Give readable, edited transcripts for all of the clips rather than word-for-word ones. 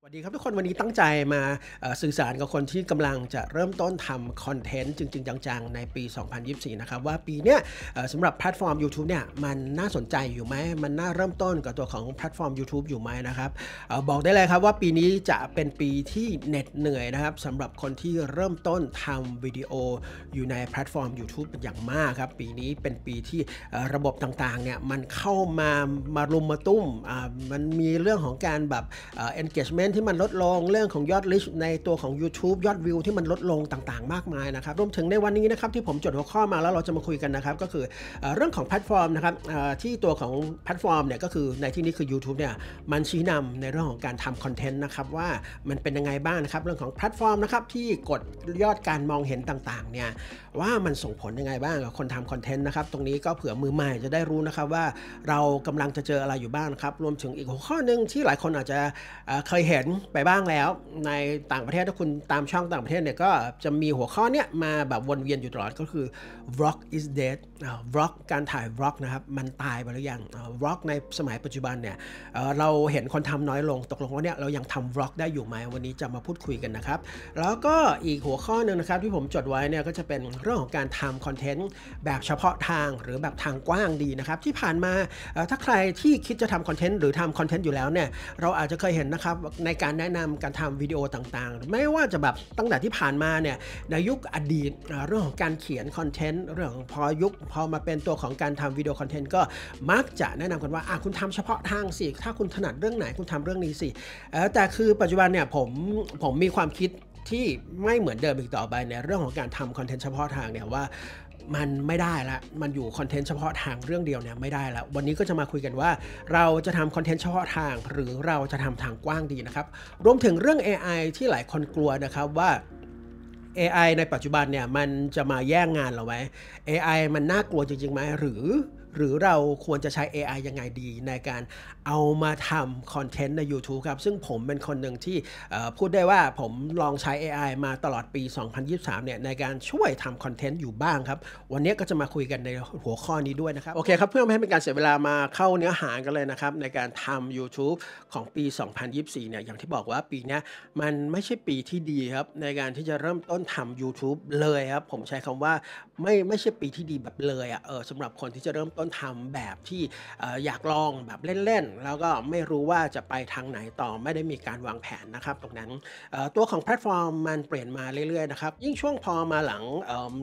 สวัสดีครับทุกคนวันนี้ตั้งใจมาสื่อสารกับคนที่กำลังจะเริ่มต้นทำคอนเทนต์จริงๆจังๆในปี 2024 นะครับว่าปีเนี้ยสำหรับแพลตฟอร์มยูทูบเนี่ยมันน่าสนใจอยู่ไหมมันน่าเริ่มต้นกับตัวของแพลตฟอร์มยูทูบอยู่ไหมนะครับบอกได้เลยครับว่าปีนี้จะเป็นปีที่เหน็ดเหนื่อยนะครับสำหรับคนที่เริ่มต้นทำวิดีโออยู่ในแพลตฟอร์มยูทูบเป็นอย่างมากครับปีนี้เป็นปีที่ระบบต่างๆเนี่ยมันเข้ามารุมมาตุ้มมันมีเรื่องของการแบบengagement ที่มันลดลงเรื่องของยอดลิชในตัวของ YouTube ยอดวิวที่มันลดลงต่างๆมากมายนะครับรวมถึงในวันนี้นะครับที่ผมจดหัวข้อมาแล้วเราจะมาคุยกันนะครับก็คือเรื่องของแพลตฟอร์มนะครับที่ตัวของแพลตฟอร์มเนี่ยก็คือในที่นี้คือ YouTube เนี่ยมันชี้นำในเรื่องของการทำคอนเทนต์นะครับว่ามันเป็นยังไงบ้างนะครับเรื่องของแพลตฟอร์มนะครับที่กดยอดการมองเห็นต่างๆเนี่ยว่ามันส่งผลยังไงบ้างกับคนทำคอนเทนต์นะครับตรงนี้ก็เผื่อมือใหม่จะได้รู้นะครับว่าเรากำลังจะเจออะไรอยู่บ้างนะครับรวมถึงอีกหัวข้อนึงที่หลายคนอาจจะเคยเห็นไปบ้างแล้วในต่างประเทศถ้าคุณตามช่องต่างประเทศเนี่ยก็จะมีหัวข้อเนี้ยมาแบบวนเวียนอยู่ตลอดก็คือ vlog is dead vlog การถ่าย vlog นะครับมันตายไปหรือยังvlog ในสมัยปัจจุบันเนี่ยเราเห็นคนทำน้อยลงตกลงว่าเนี่ยเรายังทำ vlog ได้อยู่ไหมวันนี้จะมาพูดคุยกันนะครับแล้วก็อีกหัวข้อนึงนะครับที่ผมจดไว้เนี่ยก็จะเป็นเรื่องของการทำคอนเทนต์แบบเฉพาะทางหรือแบบทางกว้างดีนะครับที่ผ่านมาถ้าใครที่คิดจะทำคอนเทนต์หรือทำคอนเทนต์อยู่แล้วเนี่ยเราอาจจะเคยเห็นนะครับในการแนะนำการทำวิดีโอต่างๆไม่ว่าจะแบบตั้งแต่ที่ผ่านมาเนี่ยในยุคอดีตเรื่องของการเขียนคอนเทนต์เรื่องของพอมาเป็นตัวของการทำวิดีโอคอนเทนต์ก็มักจะแนะนำกันว่าคุณทำเฉพาะทางสิถ้าคุณถนัดเรื่องไหนคุณทำเรื่องนี้สิแต่คือปัจจุบันเนี่ยผมมีความคิดที่ไม่เหมือนเดิมอีกต่อไปในเรื่องของการทำคอนเทนต์เฉพาะทางเนี่ยว่ามันไม่ได้ละมันอยู่คอนเทนต์เฉพาะทางเรื่องเดียวเนี่ยไม่ได้แล้ววันนี้ก็จะมาคุยกันว่าเราจะทำคอนเทนต์เฉพาะทางหรือเราจะทำทางกว้างดีนะครับรวมถึงเรื่อง AI ที่หลายคนกลัวนะครับว่า AI ในปัจจุบันเนี่ยมันจะมาแย่งงานเราไหม AI มันน่ากลัวจริงๆไหมหรือเราควรจะใช้ AI ยังไงดีในการเอามาทำคอนเทนต์ใน YouTube ครับซึ่งผมเป็นคนหนึ่งที่พูดได้ว่าผมลองใช้ AI มาตลอดปี 2023 เนี่ยในการช่วยทำคอนเทนต์อยู่บ้างครับวันนี้ก็จะมาคุยกันในหัวข้อนี้ด้วยนะครับโอเคครับเพื่อไม่ให้เป็นการเสียเวลามาเข้าเนื้อหากันเลยนะครับในการทำ YouTube ของปี 2024 เนี่ยอย่างที่บอกว่าปีนี้มันไม่ใช่ปีที่ดีครับในการที่จะเริ่มต้นทำ YouTube เลยครับผมใช้คำว่าไม่ใช่ปีที่ดีแบบเลยสำหรับคนที่จะเริ่มต้นทำแบบที่อยากลองแบบเล่นๆแล้วก็ไม่รู้ว่าจะไปทางไหนต่อไม่ได้มีการวางแผนนะครับตรงนั้นตัวของแพลตฟอร์มมันเปลี่ยนมาเรื่อยๆนะครับยิ่งช่วงพอมาหลัง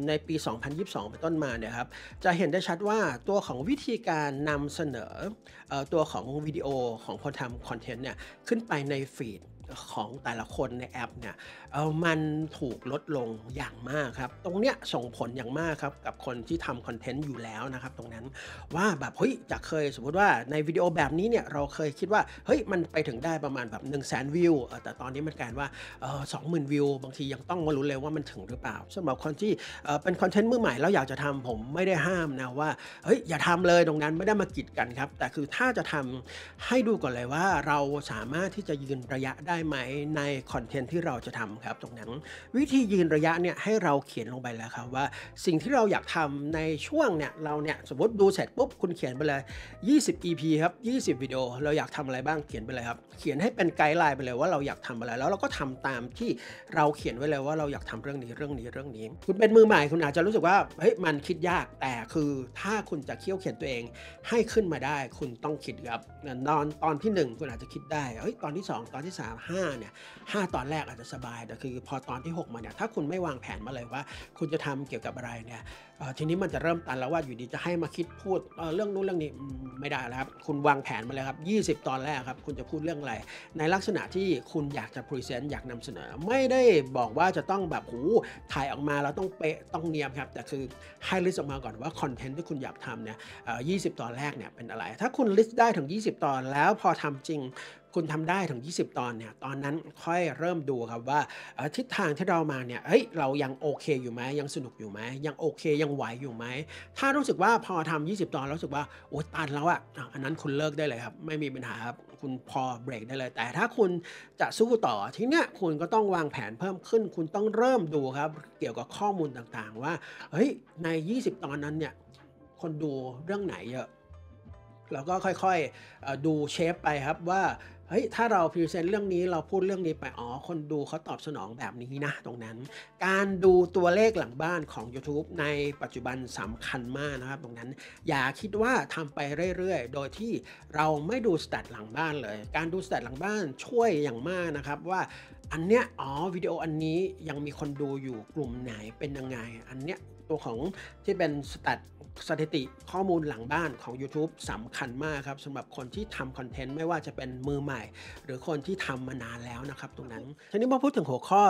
ในปี 2022 เป็นต้นมาเนี่ยครับจะเห็นได้ชัดว่าตัวของวิธีการนำเสนอตัวของวิดีโอของคนทำคอนเทนต์เนี่ยขึ้นไปในฟีดของแต่ละคนในแอปเนี่ยมันถูกลดลงอย่างมากครับตรงเนี้ยส่งผลอย่างมากครับกับคนที่ทำคอนเทนต์อยู่แล้วนะครับตรงนั้นว่าแบบเฮ้ยจากเคยสมมุติว่าในวิดีโอแบบนี้เนี่ยเราเคยคิดว่าเฮ้ยมันไปถึงได้ประมาณแบบ100,000 วิวแต่ตอนนี้มันกลายว่า20,000 วิวบางทียังต้องมาลุ้นเลยว่ามันถึงหรือเปล่าสำหรับคนที่เป็นคอนเทนต์มือใหม่แล้วอยากจะทำผมไม่ได้ห้ามนะว่าเฮ้ยอย่าทำเลยตรงนั้นไม่ได้มากีดกันครับแต่คือถ้าจะทำให้ดูก่อนเลยว่าเราสามารถที่จะยืนระยะได้ไหมในคอนเทนต์ที่เราจะทำครับตรงนั้นวิธียืนระยะเนี่ยให้เราเขียนลงไปแล้วครับว่าสิ่งที่เราอยากทำในช่วงเนี่ยเราเนี่ยสมมติดูเสร็จปุ๊บคุณเขียนไปเลย20 EP ครับ20วิดีโอเราอยากทำอะไรบ้างเขียนไปเลยครับเขียนให้เป็นไกด์ไลน์ไปเลยว่าเราอยากทำอะไรแล้วเราก็ทำตามที่เราเขียนไว้เลยว่าเราอยากทำเรื่องนี้คุณเป็นมือใหม่คุณอาจจะรู้สึกว่าเฮ้ยมันคิดยากแต่คือถ้าคุณจะเคี่ยวเขียนตัวเองให้ขึ้นมาได้คุณต้องคิดครับตอนที่1คุณอาจจะคิดได้เฮ้ยตอนที่2ตอนที่3 5เนี่ย5ตอนแรกอาจจะสบายแต่คือพอตอนที่6มาเนี่ยถ้าคุณไม่วางแผนมาเลยว่าคุณจะทำเกี่ยวกับอะไรเนี่ยทีนี้มันจะเริ่มตันแล้วว่าอยู่ดีจะให้มาคิดพูดเรื่องนู้นเรื่องนี้ไม่ได้แล้วครับคุณวางแผนมาเลยครับ20ตอนแรกครับคุณจะพูดเรื่องอะไรในลักษณะที่คุณอยากจะพรีเซนต์อยากนำเสนอไม่ได้บอกว่าจะต้องแบบถ่ายออกมาแล้วต้องเป๊ะต้องเนียมครับแต่คือให้ลิสต์ออกมาก่อนว่าคอนเทนต์ที่คุณอยากทำเนี่ย20ตอนแรกเนี่ยเป็นอะไรถ้าคุณลิสต์ได้ถึง20ตอนแล้วพอทำจริงคุณทำได้ถึง20ตอนเนี่ยตอนนั้นค่อยเริ่มดูครับว่าทิศทางที่เรามาเนี่ยเฮ้ยเรายังโอเคอยู่ไหมยังสนุกอยู่ไหมยังโอเคยังไหวอยู่ไหมถ้ารู้สึกว่าพอทำ20ตอนแล้วรู้สึกว่าโอ๊ยตันแล้วอันนั้นคุณเลิกได้เลยครับไม่มีปัญหาครับคุณพอเบรกได้เลยแต่ถ้าคุณจะสู้ต่อทีเนี้ยคุณก็ต้องวางแผนเพิ่มขึ้นคุณต้องเริ่มดูครับเกี่ยวกับข้อมูลต่างๆว่าเฮ้ยใน20ตอนนั้นเนี่ยคนดูเรื่องไหนเยอะ เราก็ค่อยๆดูเชฟไปครับว่า เฮ้ยถ้าเราพรีเซนต์เรื่องนี้เราพูดเรื่องนี้ไปอ๋อคนดูเขาตอบสนองแบบนี้นะตรงนั้นการดูตัวเลขหลังบ้านของยูทูบในปัจจุบันสำคัญมากนะครับตรงนั้นอย่าคิดว่าทำไปเรื่อยๆโดยที่เราไม่ดูสแตทหลังบ้านเลยการดูสแตทหลังบ้านช่วยอย่างมากนะครับว่าอันเนี้ยอ๋อวิดีโออันนี้ยังมีคนดูอยู่กลุ่มไหนเป็นยังไงอันเนี้ยตัวของที่เป็นสถิติข้อมูลหลังบ้านของ YouTube สำคัญมากครับสำหรับคนที่ทำคอนเทนต์ไม่ว่าจะเป็นมือใหม่หรือคนที่ทำมานานแล้วนะครับตรงนั้นทีนี้มาพูดถึงหัวข้อ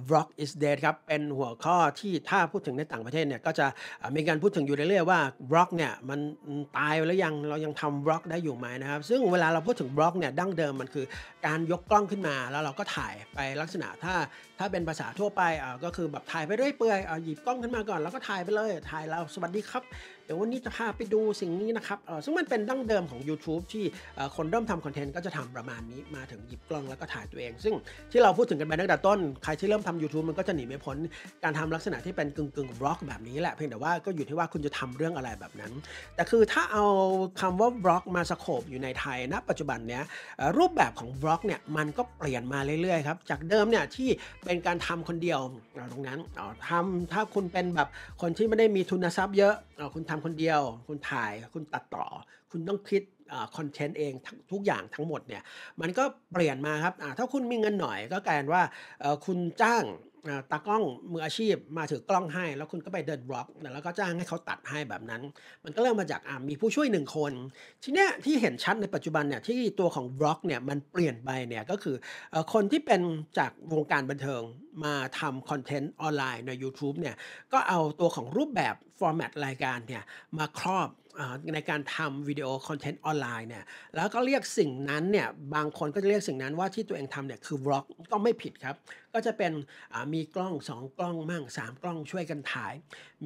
Vlog is dead ครับเป็นหัวข้อที่ถ้าพูดถึงในต่างประเทศเนี่ยก็จะมีการพูดถึงอยู่เรื่อยๆว่า Vlog เนี่ยมันตายไปแล้วยังเรายังทำ Vlog ได้อยู่ไหมนะครับซึ่งเวลาเราพูดถึง Vlog เนี่ยดั้งเดิมมันคือการยกกล้องขึ้นมาแล้วเราก็ถ่ายไปลักษณะถ้าเป็นภาษาทั่วไปก็คือแบบถ่ายไปเรื่อยเปื่อยหยิบกล้องขึ้นมาก่อนแล้วก็ถ่ายไปเลยถ่ายเราสวัสดีครับเดี๋ยววันนี้จะพาไปดูสิ่งนี้นะครับซึ่งมันเป็นดั้งเดิมของ YouTube ที่คนเริ่มทำคอนเทนต์ก็จะทำประมาณนี้มาถึงหยิบกล้องแล้วก็ถ่ายตัวเอง ซึ่งที่เราพูดถึงกันไปตั้งแต่ต้นใครที่เริ่มทำ YouTube มันก็จะหนีไม่พ้นการทำลักษณะที่เป็นกึ่งบล็อกแบบนี้แหละเพียงแต่ว่าก็อยู่ที่ว่าคุณจะทำเรื่องอะไรแบบนั้นแต่คือถ้าเอาคำว่าบล็อกมาสโคปอยู่ในไทยณปัจจุบันเนี้ยรูปแบบของบล็อกเนี่ยมันก็เปลี่ยนมาเรื่อยๆครับจากเดิมเนี่ยที่เป็นการทำคนเดียวตรงนั้นถ้าคุณเป็นแบบคนที่ไม่ได้มีทุนทรัพย์เยอะคุณทำคนเดียวคุณถ่ายคุณตัดต่อคุณต้องคิดคอนเทนต์เองทุกอย่างทั้งหมดเนี่ยมันก็เปลี่ยนมาครับถ้าคุณมีเงินหน่อยก็กลายเป็นว่าคุณจ้างตากล้องมืออาชีพมาถือกล้องให้แล้วคุณก็ไปเดินบล็อกแล้วก็จ้างให้เขาตัดให้แบบนั้นมันก็เริ่มมาจากมีผู้ช่วย1คนทีเนี้ยที่เห็นชัดในปัจจุบันเนี่ยที่ตัวของบล็อกเนี่ยมันเปลี่ยนไปเนี่ยก็คือคนที่เป็นจากวงการบันเทิงมาทำคอนเทนต์ออนไลน์ใน YouTube เนี่ยก็เอาตัวของรูปแบบฟอร์แมตรายการเนี่ยมาครอบในการทำวิดีโอคอนเทนต์ออนไลน์เนี่ยแล้วก็เรียกสิ่งนั้นเนี่ยบางคนก็จะเรียกสิ่งนั้นว่าที่ตัวเองทำเนี่ยคือ vlog ก็ไม่ผิดครับก็จะเป็นมีกล้อง2กล้องมั่ง3กล้องช่วยกันถ่าย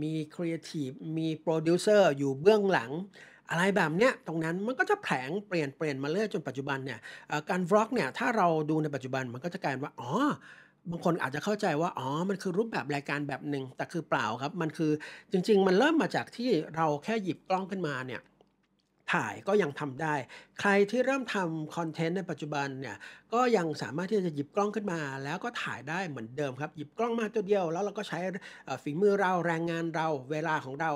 มีครีเอทีฟมีโปรดิวเซอร์อยู่เบื้องหลังอะไรแบบเนี้ยตรงนั้นมันก็จะแผลงเปลี่ยนมาเรื่อยจนปัจจุบันเนี่ยการ vlog เนี่ยถ้าเราดูในปัจจุบันมันก็จะกลายเป็นว่าบางคนอาจจะเข้าใจว่ามันคือรูปแบบรายการแบบหนึ่งแต่คือเปล่าครับมันคือจริงๆมันเริ่มมาจากที่เราแค่หยิบกล้องขึ้นมาเนี่ยถ่ายก็ยังทำได้ใครที่เริ่มทำคอนเทนต์ในปัจจุบันเนี่ยก็ยังสามารถที่จะหยิบกล้องขึ้นมาแล้วก็ถ่ายได้เหมือนเดิมครับหยิบกล้องมาตัวเดียวแล้วเราก็ใช้ฝีมือเราแรงงานเราเวลาของเรา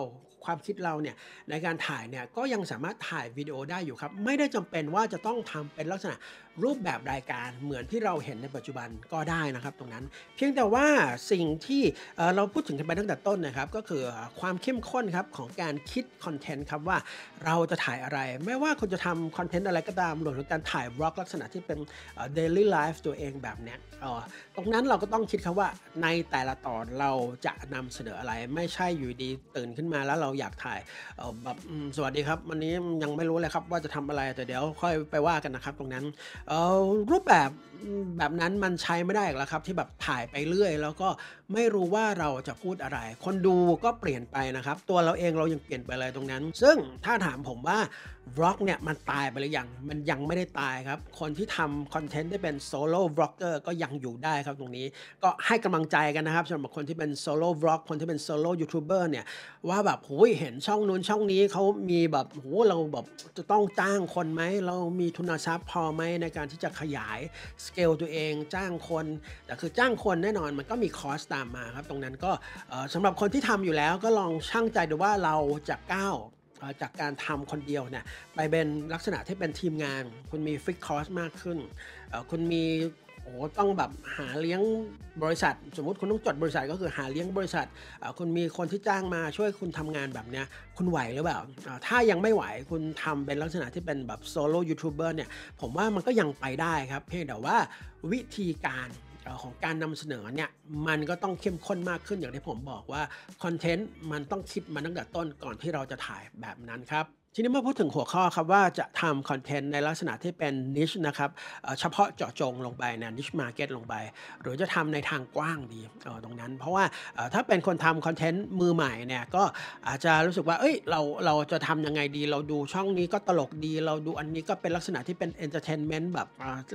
ความคิดเราเนี่ยในการถ่ายเนี่ยก็ยังสามารถถ่ายวิดีโอได้อยู่ครับไม่ได้จำเป็นว่าจะต้องทำเป็นลักษณะรูปแบบรายการเหมือนที่เราเห็นในปัจจุบันก็ได้นะครับตรงนั้นเพียงแต่ว่าสิ่งที่เราพูดถึงกันไปตั้งแต่ต้นนะครับก็คือความเข้มข้นครับของการคิดคอนเทนต์ครับว่าเราจะถ่ายอะไรไม่ว่าคุณจะทำคอนเทนต์อะไรก็ตามรวมถึงการถ่ายบล็อกลักษณะที่เป็นdaily life ตัวเองแบบเนี้ยตรงนั้นเราก็ต้องคิดครับว่าในแต่ละตอนเราจะนำเสนออะไรไม่ใช่อยู่ดีตื่นขึ้นมาแล้วเราอยากถ่ายแบบสวัสดีครับวันนี้ยังไม่รู้เลยครับว่าจะทำอะไรแต่เดี๋ยวค่อยไปว่ากันนะครับตรงนั้นรูปแบบนั้นมันใช้ไม่ได้อีกแล้วครับที่แบบถ่ายไปเรื่อยแล้วก็ไม่รู้ว่าเราจะพูดอะไรคนดูก็เปลี่ยนไปนะครับตัวเราเองเรายังเปลี่ยนไปเลยตรงนั้นซึ่งถ้าถามผมว่า Vlog เนี่ยมันตายไปหรือยังมันยังไม่ได้ตายครับคนที่ทำคอนเทนต์ได้เป็นโซโล่บล็อกเกอร์ก็ยังอยู่ได้ครับตรงนี้ก็ให้กำลังใจกันนะครับสำหรับคนที่เป็นโซโล่บล็อกคนที่เป็นโซโล่ยูทูบเบอร์เนี่ยว่าแบบโหยเห็นช่องนู้นช่องนี้เขามีแบบโหเราแบบจะต้องจ้างคนไหมเรามีทุนทรัพย์พอไหมในการที่จะขยายสเกลตัวเองจ้างคนแต่คือจ้างคนแน่นอนมันก็มีคอสตามมาครับตรงนั้นก็สำหรับคนที่ทำอยู่แล้วก็ลองชั่งใจดูว่าเราจะก้าวจากการทำคนเดียวเนี่ยไปเป็นลักษณะที่เป็นทีมงานคุณมีฟิกคอสมากขึ้นคุณมีต้องแบบหาเลี้ยงบริษัทสมมุติคุณต้องจดบริษัทก็คือหาเลี้ยงบริษัทคุณมีคนที่จ้างมาช่วยคุณทำงานแบบเนี้ยคุณไหวหรือเปล่าถ้ายังไม่ไหวคุณทำเป็นลักษณะที่เป็นแบบโซโล่ยูทูบเบอร์เนี่ยผมว่ามันก็ยังไปได้ครับเพียงแต่ว่าวิธีการของการนำเสนอเนี่ยมันก็ต้องเข้มข้นมากขึ้นอย่างที่ผมบอกว่าคอนเทนต์มันต้องคิดมาตั้งแต่ต้นก่อนที่เราจะถ่ายแบบนั้นครับทีนี้เมื่อพูดถึงหัวข้อครับว่าจะทำคอนเทนต์ในลักษณะที่เป็น niche นะครับเฉพาะเจาะจงลงไปนะ niche market ลงไปหรือจะทำในทางกว้างดีตรงนั้นเพราะว่าถ้าเป็นคนทำคอนเทนต์มือใหม่เนี่ยก็อาจจะรู้สึกว่าเราจะทำยังไงดีเราดูช่องนี้ก็ตลกดีเราดูอันนี้ก็เป็นลักษณะที่เป็น entertainment แบบ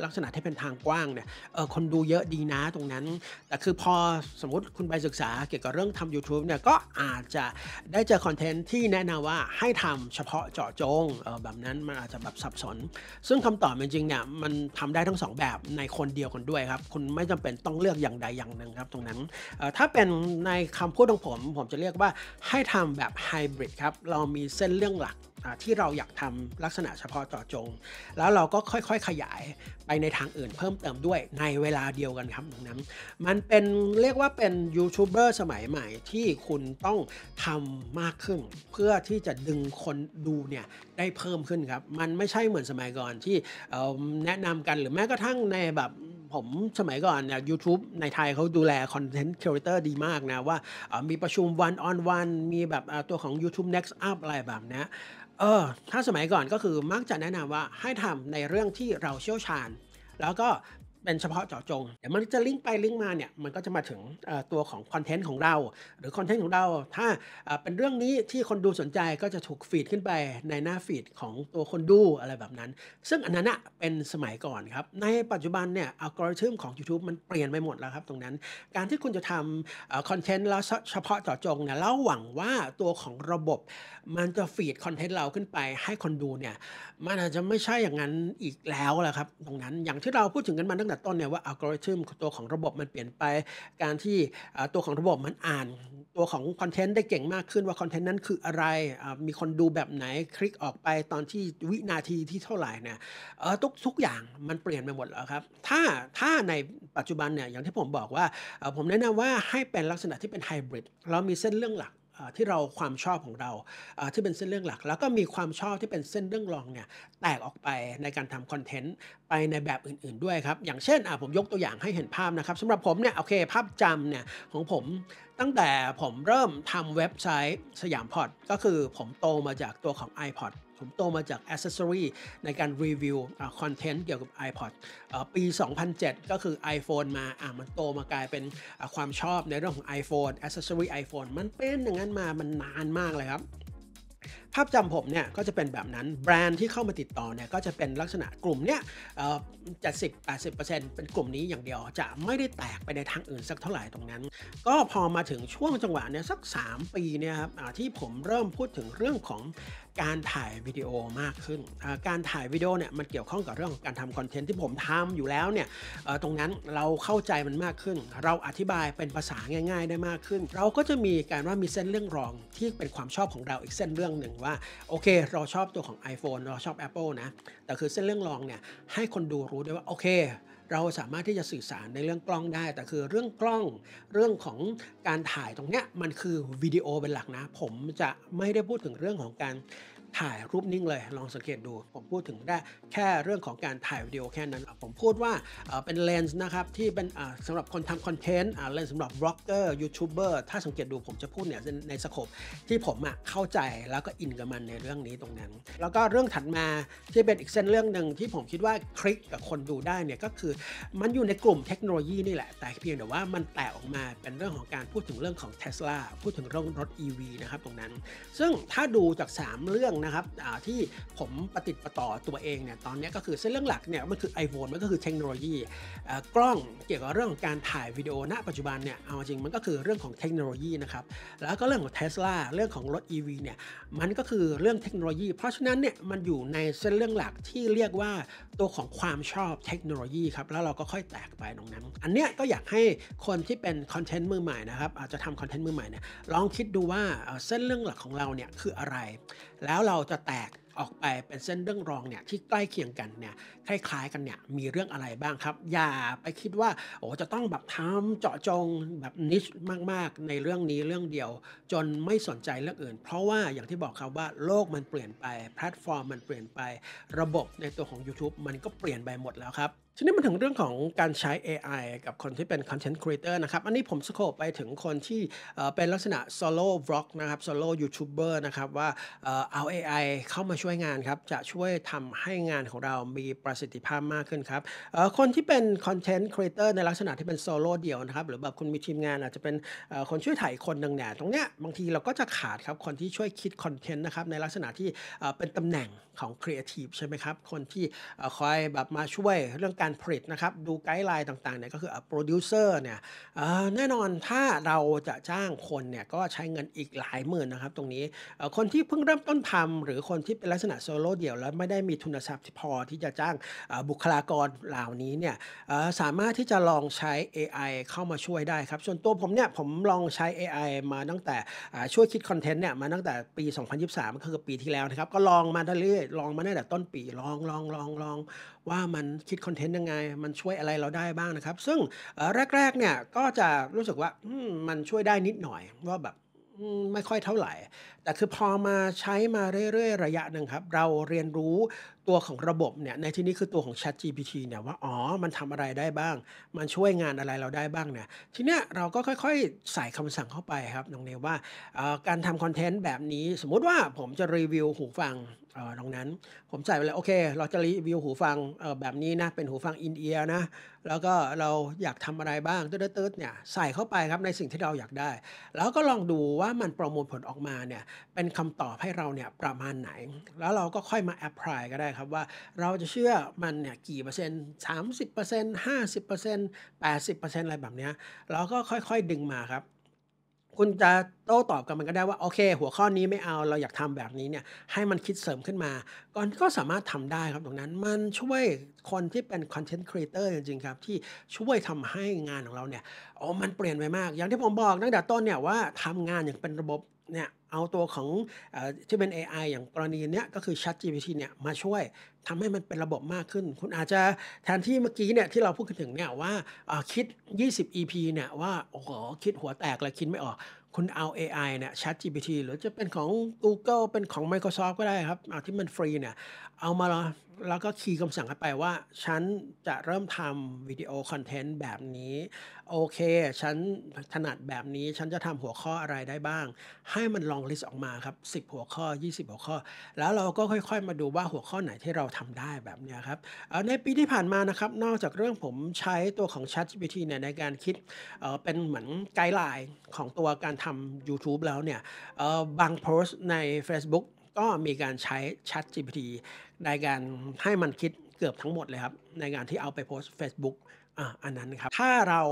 ลักษณะที่เป็นทางกว้างเนี่ยคนดูเยอะดีนะตรงนั้นแต่คือพอสมมุติคุณไปศึกษาเกี่ยวกับเรื่องทำ YouTube เนี่ยก็อาจจะได้เจอคอนเทนต์ที่แนะนำว่าให้ทำเฉพาะ าะเจาะจงแบบนั้นมันอาจจะแบบสับสนซึ่งคำตอบจริงๆเนี่ยมันทำได้ทั้ง2แบบในคนเดียวกันด้วยครับคุณไม่จำเป็นต้องเลือกอย่างใดอย่างหนึ่งครับตรงนั้นถ้าเป็นในคำพูดของผมจะเรียกว่าให้ทำแบบไฮบริดครับเรามีเส้นเรื่องหลักที่เราอยากทำลักษณะเฉพาะเจาะจงแล้วเราก็ค่อยๆขยายไปในทางอื่นเพิ่มเติมด้วยในเวลาเดียวกันครับตรงนั้นมันเป็นเรียกว่าเป็นยูทูบเบอร์สมัยใหม่ที่คุณต้องทำมากขึ้นเพื่อที่จะดึงคนดูเนี่ยได้เพิ่มขึ้นครับมันไม่ใช่เหมือนสมัยก่อนที่แนะนำกันหรือแม้กระทั่งในแบบผมสมัยก่อนเนี่ย YouTube ในไทยเขาดูแลคอนเทนต์ครีเอเตอร์ดีมากนะว่ามีประชุม one on one มีแบบตัวของ YouTube Next Up อะไรแบบนี้ถ้าสมัยก่อนก็คือมักจะแนะนำว่าให้ทำในเรื่องที่เราเชี่ยวชาญแล้วก็เป็นเฉพาะเจาะจงเดี๋ยวมันจะลิงก์ไปลิงก์มาเนี่ยมันก็จะมาถึงตัวของคอนเทนต์ของเราหรือคอนเทนต์ของเราถ้าเป็นเรื่องนี้ที่คนดูสนใจก็จะถูกฟีดขึ้นไปในหน้าฟีดของตัวคนดูอะไรแบบนั้นซึ่งอันนั้นเป็นสมัยก่อนครับในปัจจุบันเนี่ยอัลกอริทึมของ YouTube มันเปลี่ยนไปหมดแล้วครับตรงนั้นการที่คุณจะทำคอนเทนต์แล้วเฉพาะเจาะจงเนี่ยแล้วหวังว่าตัวของระบบมันจะฟีดคอนเทนต์เราขึ้นไปให้คนดูเนี่ยมันอาจจะไม่ใช่อย่างนั้นอีกแล้วแหละครับตรงนั้นอย่างที่เราพูดถึงกันมาตั้งแต่ต้นเนี่ยว่าอัลกอริทึมตัวของระบบมันเปลี่ยนไปการที่ตัวของระบบมันอ่านตัวของคอนเทนต์ได้เก่งมากขึ้นว่าคอนเทนต์นั้นคืออะไรมีคนดูแบบไหนคลิกออกไปตอนที่วินาทีที่เท่าไหร่เนี่ยทุกอย่างมันเปลี่ยนไปหมดแล้วครับถ้าในปัจจุบันเนี่ยอย่างที่ผมบอกว่าผมแนะนำว่าให้เป็นลักษณะที่เป็นไฮบริดเรามีเส้นเรื่องหลักที่เราความชอบของเราที่เป็นเส้นเรื่องหลักแล้วก็มีความชอบที่เป็นเส้นเรื่องรองเนี่ยแตกออกไปในการทำคอนเทนต์ไปในแบบอื่นๆด้วยครับอย่างเช่นผมยกตัวอย่างให้เห็นภาพนะครับสำหรับผมเนี่ยโอเคภาพจำเนี่ยของผมตั้งแต่ผมเริ่มทำเว็บไซต์สยามพอดก็คือผมโตมาจากตัวของ iPod ผมโตมาจาก Accessory ในการรีวิวคอนเทนต์เกี่ยวกับ iPod ปี 2007 ก็คือ iPhone มามันโตมากลายเป็นความชอบในเรื่องของ iPhone Accessory iPhone มันเป็นอย่างนั้นมามันนานมากเลยครับภาพจำผมเนี่ยก็จะเป็นแบบนั้นแบรนด์ที่เข้ามาติดต่อเนี่ยก็จะเป็นลักษณะกลุ่มเนี่ย70-80%เป็นกลุ่มนี้อย่างเดียวจะไม่ได้แตกไปในทางอื่นสักเท่าไหร่ตรงนั้นก็พอมาถึงช่วงจังหวะเนี่ยสัก3ปีเนี่ยครับที่ผมเริ่มพูดถึงเรื่องของการถ่ายวิดีโอมากขึ้นการถ่ายวิดีโอเนี่ยมันเกี่ยวข้องกับเรื่องของการทำคอนเทนต์ที่ผมทำอยู่แล้วเนี่ยตรงนั้นเราเข้าใจมันมากขึ้นเราอธิบายเป็นภาษาง่ายๆได้มากขึ้นเราก็จะมีการว่ามีเส้นเรื่องรองที่เป็นความชอบของเราอีกเส้นเรื่องหนึ่งว่าโอเคเราชอบตัวของ iPhone เราชอบ Apple นะแต่คือเส้นเรื่องรองเนี่ยให้คนดูรู้ได้ว่าโอเคเราสามารถที่จะสื่อสารในเรื่องกล้องได้แต่คือเรื่องกล้องเรื่องของการถ่ายตรงเนี้ยมันคือวิดีโอเป็นหลักนะผมจะไม่ได้พูดถึงเรื่องของการถ่ายรูปนิ่งเลยลองสังเกตดูผมพูดถึงได้แค่เรื่องของการถ่ายวิดีโอแค่นั้นผมพูดว่าเป็นเลนส์นะครับที่เป็นสำหรับคนทำคอนเทนต์เลนส์สำหรับบล็อกเกอร์ยูทูบเบอร์ถ้าสังเกตดูผมจะพูดเนี่ยในสโคปที่ผมเข้าใจแล้วก็อินกับมันในเรื่องนี้ตรงนั้นแล้วก็เรื่องถัดมาที่เป็นอีกเส้นเรื่องหนึ่งที่ผมคิดว่าคลิกกับคนดูได้เนี่ยก็คือมันอยู่ในกลุ่มเทคโนโลยีนี่แหละแต่เพียงแต่ว่ามันแตกออกมาเป็นเรื่องของการพูดถึงเรื่องของ Tesla พูดถึงเรื่องรถ EV นะครับตรงนั้นซึ่งถ้าดูจาก3เรื่องนะครับที่ผมปฏิติดประต่อตัวเองเนี่ยตอนนี้ก็คือเส้นเรื่องหลักเนี่ยมันคือ iPhone มันก็คือเทคโนโลยีกล้องเกี่ยวกับเรื่องของการถ่ายวิดีโอณปัจจุบันเนี่ยเอาจริงมันก็คือเรื่องของเทคโนโลยีนะครับแล้วก็เรื่องของ Tesla เรื่องของรถ EV เนี่ยมันก็คือเรื่องเทคโนโลยีเพราะฉะนั้นเนี่ยมันอยู่ในเส้นเรื่องหลักที่เรียกว่าตัวของความชอบเทคโนโลยีครับแล้วเราก็ค่อยแตกไปตรงนั้นอันเนี้ยก็อยากให้คนที่เป็นคอนเทนต์มือใหม่นะครับอาจจะทำคอนเทนต์มือใหม่เนี่ยลองคิดดูว่าเส้นเรื่องหลักของเราเนี่ยคืออะไรแล้วเราจะแตกออกไปเป็นเส้นเรื่องรองเนี่ยที่ใกล้เคียงกันเนี่ยคล้ายๆกันเนี่ยมีเรื่องอะไรบ้างครับอย่าไปคิดว่าโอ้จะต้องแบบทำเจาะจงแบบนิชมากๆในเรื่องนี้เรื่องเดียวจนไม่สนใจเรื่องอื่นเพราะว่าอย่างที่บอกครับว่าโลกมันเปลี่ยนไปแพลตฟอร์มมันเปลี่ยนไประบบในตัวของ YouTube มันก็เปลี่ยนไปหมดแล้วครับทีนี้มาถึงเรื่องของการใช้ AI กับคนที่เป็น Content Creator นะครับอันนี้ผมสโคปไปถึงคนที่เป็นลักษณะ Solo Vlog นะครับ Solo YouTuber นะครับว่าเอา AI เข้ามา ช่วยงานครับจะช่วยทำให้งานของเรามีประสิทธิภาพมากขึ้นครับคนที่เป็นคอนเทนต์ครีเอเตอร์ในลักษณะที่เป็นโซโล่เดี่ยวนะครับหรือแบบคุณมีทีมงานอาจจะเป็นคนช่วยถ่ายคนหนึ่งเนี่ยตรงเนี้ยบางทีเราก็จะขาดครับคนที่ช่วยคิดคอนเทนต์นะครับในลักษณะที่เป็นตำแหน่งของครีเอทีฟใช่ไหมครับคนที่คอยแบบมาช่วยเรื่องการผลิตนะครับดูไกด์ไลน์ต่างๆเนี่ยก็คือโปรดิวเซอร์เนี่ยแน่นอนถ้าเราจะจ้างคนเนี่ยก็ใช้เงินอีกหลายหมื่นนะครับตรงนี้คนที่เพิ่งเริ่มต้นทำหรือคนที่เป็นลักษณะโซโล่เดี่ยวแล้วไม่ได้มีทุนทรัพย์ที่พอที่จะจ้างบุคลากรเหล่านี้เนี่ยสามารถที่จะลองใช้เอไอเข้ามาช่วยได้ครับส่วนตัวผมเนี่ยผมลองใช้เอไอมาตั้งแต่ช่วยคิดคอนเทนต์เนี่ยมาตั้งแต่ปี2023ก็คือปีที่แล้วนะครับก็ลองมาเรื่อยๆลองมาตั้งแต่ต้นปีลองว่ามันคิดคอนเทนต์ยังไงมันช่วยอะไรเราได้บ้างนะครับซึ่งแรกๆเนี่ยก็จะรู้สึกว่ามันช่วยได้นิดหน่อยว่าแบบไม่ค่อยเท่าไหร่แต่คือพอมาใช้มาเรื่อยๆระยะหนึ่งครับเราเรียนรู้ตัวของระบบเนี่ยในที่นี้คือตัวของ ChatGPT เนี่ยว่าอ๋อมันทำอะไรได้บ้างมันช่วยงานอะไรเราได้บ้างเนี่ยทีเนี้ยเราก็ค่อยๆใส่คำสั่งเข้าไปครับน้องเนวว่าการทำคอนเทนต์แบบนี้สมมุติว่าผมจะรีวิวหูฟังตรงนั้นผมใส่ไปเลยโอเคเราจะรีวิวหูฟังแบบนี้นะเป็นหูฟัง In-ear นะแล้วก็เราอยากทำอะไรบ้างตืดๆเนี่ยใส่เข้าไปครับในสิ่งที่เราอยากได้แล้วก็ลองดูว่ามันประมวลผลออกมาเนี่ยเป็นคำตอบให้เราเนี่ยประมาณไหนแล้วเราก็ค่อยมาแอพพลายก็ได้ครับว่าเราจะเชื่อมันเนี่ยกี่เปอร์เซ็นต์30% 50% 80%อะไรแบบเนี้ยเราก็ค่อยๆดึงมาครับคุณจะโต้ตอบกับมันก็ได้ว่าโอเคหัวข้อนี้ไม่เอาเราอยากทำแบบนี้เนี่ยให้มันคิดเสริมขึ้นมาก็สามารถทำได้ครับตรงนั้นมันช่วยคนที่เป็นคอนเทนต์ครีเอเตอร์จริงๆครับที่ช่วยทำให้งานของเราเนี่ยมันเปลี่ยนไปมากอย่างที่ผมบอกตั้งแต่ต้นเนี่ยว่าทำงานอย่างเป็นระบบเนี่ยเอาตัวของที่เป็นเอไออย่างกรณีเนี้ยก็คือ ChatGPT เนี่ยมาช่วยทำให้มันเป็นระบบมากขึ้นคุณอาจจะแทนที่เมื่อกี้เนี่ยที่เราพูดกันถึงเนี่ยว่าคิด20 EP เนี่ยว่าโอ้โฮคิดหัวแตกเลยคิดไม่ออกคุณเอาเอไอเนี่ย ChatGPT หรือจะเป็นของกูเกิลเป็นของ Microsoft ก็ได้ครับที่มันฟรีเนี่ยเอามาแล้วก็คีย์คำสั่งเข้าไปว่าฉันจะเริ่มทำวิดีโอคอนเทนต์แบบนี้โอเคฉันถนัดแบบนี้ฉันจะทำหัวข้ออะไรได้บ้างให้มันลองลิสต์ออกมาครับ10หัวข้อ20หัวข้อแล้วเราก็ค่อยๆมาดูว่าหัวข้อไหนที่เราทำได้แบบเนี้ยครับในปีที่ผ่านมานะครับนอกจากเรื่องผมใช้ตัวของ ChatGPT เนี่ยในการคิดเป็นเหมือนไกด์ไลน์ของตัวการทำยูทูบแล้วเนี่ยบางโพสต์ในเฟซบุ๊กก็มีการใช้ ChatGPT ในการให้มันคิดเกือบทั้งหมดเลยครับในการที่เอาไปโพสต์เฟซบุ๊กอันนั้นครับถ้าเรา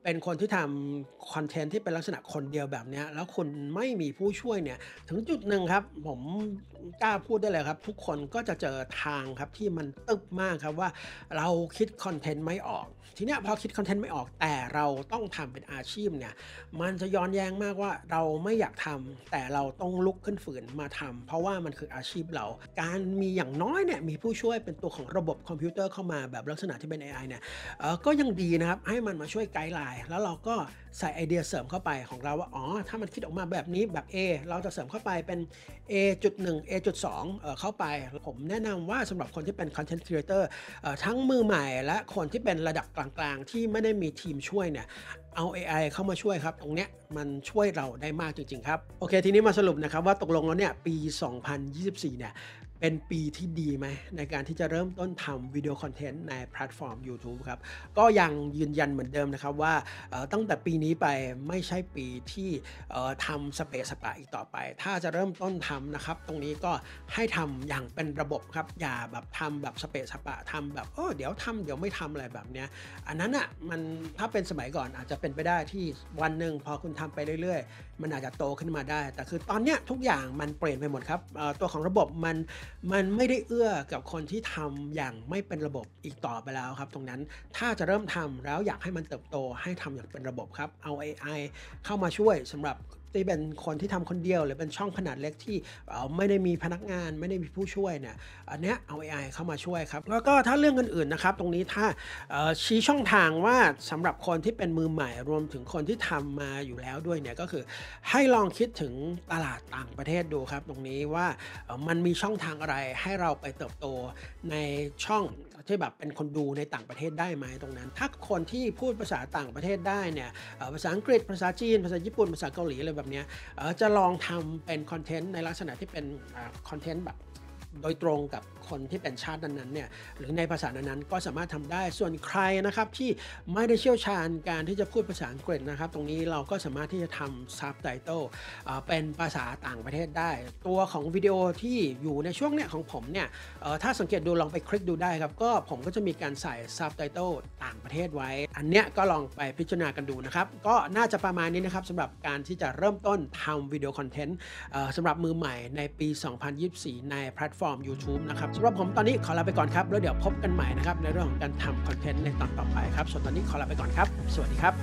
เป็นคนที่ทำคอนเทนต์ที่เป็นลักษณะคนเดียวแบบเนี้ยแล้วคุณไม่มีผู้ช่วยเนี่ยถึงจุดหนึ่งครับผมกล้าพูดได้เลยครับทุกคนก็จะเจอทางครับที่มันตึ๊บมากครับว่าเราคิดคอนเทนต์ไม่ออกทีเนี้ยพอคิดคอนเทนต์ไม่ออกแต่เราต้องทำเป็นอาชีพเนี่ยมันจะย้อนแย้งมากว่าเราไม่อยากทำแต่เราต้องลุกขึ้นฝืนมาทำเพราะว่ามันคืออาชีพเราการมีอย่างน้อยเนี่ยมีผู้ช่วยเป็นตัวของระบบคอมพิวเตอร์เข้ามาแบบลักษณะที่เป็นเอไอเนี่ยก็ยังดีนะครับให้มันมาช่วยไกด์ไลน์แล้วเราก็ใส่ไอเดียเสริมเข้าไปของเราว่าอ๋อถ้ามันคิดออกมาแบบนี้แบบ A เราจะเสริมเข้าไปเป็น A.1 A.2 เข้าไปผมแนะนำว่าสำหรับคนที่เป็น Content Creator ทั้งมือใหม่และคนที่เป็นระดับกลางๆที่ไม่ได้มีทีมช่วยเนี่ยเอาเอไอเข้ามาช่วยครับตรงเนี้ยมันช่วยเราได้มากจริงๆครับโอเคทีนี้มาสรุปนะครับว่าตกลงแล้วเนี่ยปี2024เนี่ยเป็นปีที่ดีไหมในการที่จะเริ่มต้นทำวิดีโอคอนเทนต์ในแพลตฟอร์มยูทูบครับก็ยังยืนยันเหมือนเดิมนะครับว่าตั้งแต่ปีนี้ไปไม่ใช่ปีที่ทำสเปะสปะอีกต่อไปถ้าจะเริ่มต้นทำนะครับตรงนี้ก็ให้ทำอย่างเป็นระบบครับอย่าแบบทำแบบสเปะสปะทำแบบเดี๋ยวทำเดี๋ยวไม่ทำอะไรแบบเนี้ยอันนั้นอ่ะมันถ้าเป็นสมัยก่อนอาจจะเป็นไปได้ที่วันหนึ่งพอคุณทำไปเรื่อยๆมันอาจจะโตขึ้นมาได้แต่คือตอนเนี้ยทุกอย่างมันเปลี่ยนไปหมดครับตัวของระบบมันไม่ได้เอื้อกับคนที่ทำอย่างไม่เป็นระบบอีกต่อไปแล้วครับตรงนั้นถ้าจะเริ่มทำแล้วอยากให้มันเติบโตให้ทำอย่างเป็นระบบครับเอา AI เข้ามาช่วยสำหรับที่เป็นคนที่ทำคนเดียวหรือเป็นช่องขนาดเล็กที่ไม่ได้มีพนักงานไม่ได้มีผู้ช่วยเนี่ยอันเนี้ยเอา AI เข้ามาช่วยครับแล้วก็ถ้าเรื่องอื่นๆนะครับตรงนี้ถ้าชี้ช่องทางว่าสำหรับคนที่เป็นมือใหม่รวมถึงคนที่ทำมาอยู่แล้วด้วยเนี่ยก็คือให้ลองคิดถึงตลาดต่างประเทศดูครับตรงนี้ว่ามันมีช่องทางอะไรให้เราไปเติบโตในช่องที่แบบเป็นคนดูในต่างประเทศได้ไหมตรงนั้นถ้าคนที่พูดภาษาต่างประเทศได้เนี่ยภาษาอังกฤษภาษาจีนภาษาญี่ปุ่นภาษาเกาหลีอะไรแบบนี้จะลองทำเป็นคอนเทนต์ในลักษณะที่เป็นคอนเทนต์แบบ โดยตรงกับคนที่เป็นชาตินั้นๆเนี่ยหรือในภาษานั้นๆก็สามารถทำได้ส่วนใครนะครับที่ไม่ได้เชี่ยวชาญการที่จะพูดภาษาอังกฤษนะครับตรงนี้เราก็สามารถที่จะทำ Subtitle เป็นภาษาต่างประเทศได้ตัวของวิดีโอที่อยู่ในช่วงเนี้ยของผมเนี่ยถ้าสังเกตดูลองไปคลิกดูได้ครับก็ผมก็จะมีการใส่ Subtitle ต่างประเทศไว้อันเนี้ยก็ลองไปพิจารณากันดูนะครับก็น่าจะประมาณนี้นะครับสำหรับการที่จะเริ่มต้นทำวิดีโอคอนเทนต์สำหรับมือใหม่ในปี 2024 ในแพลตฟอร์ม YouTube นะครับสำหรับผมตอนนี้ขอลาไปก่อนครับแล้วเดี๋ยวพบกันใหม่นะครับในเรื่องของการทำคอนเทนต์ในตอนต่อไปครับส่วนตอนนี้ขอลาไปก่อนครับสวัสดีครับ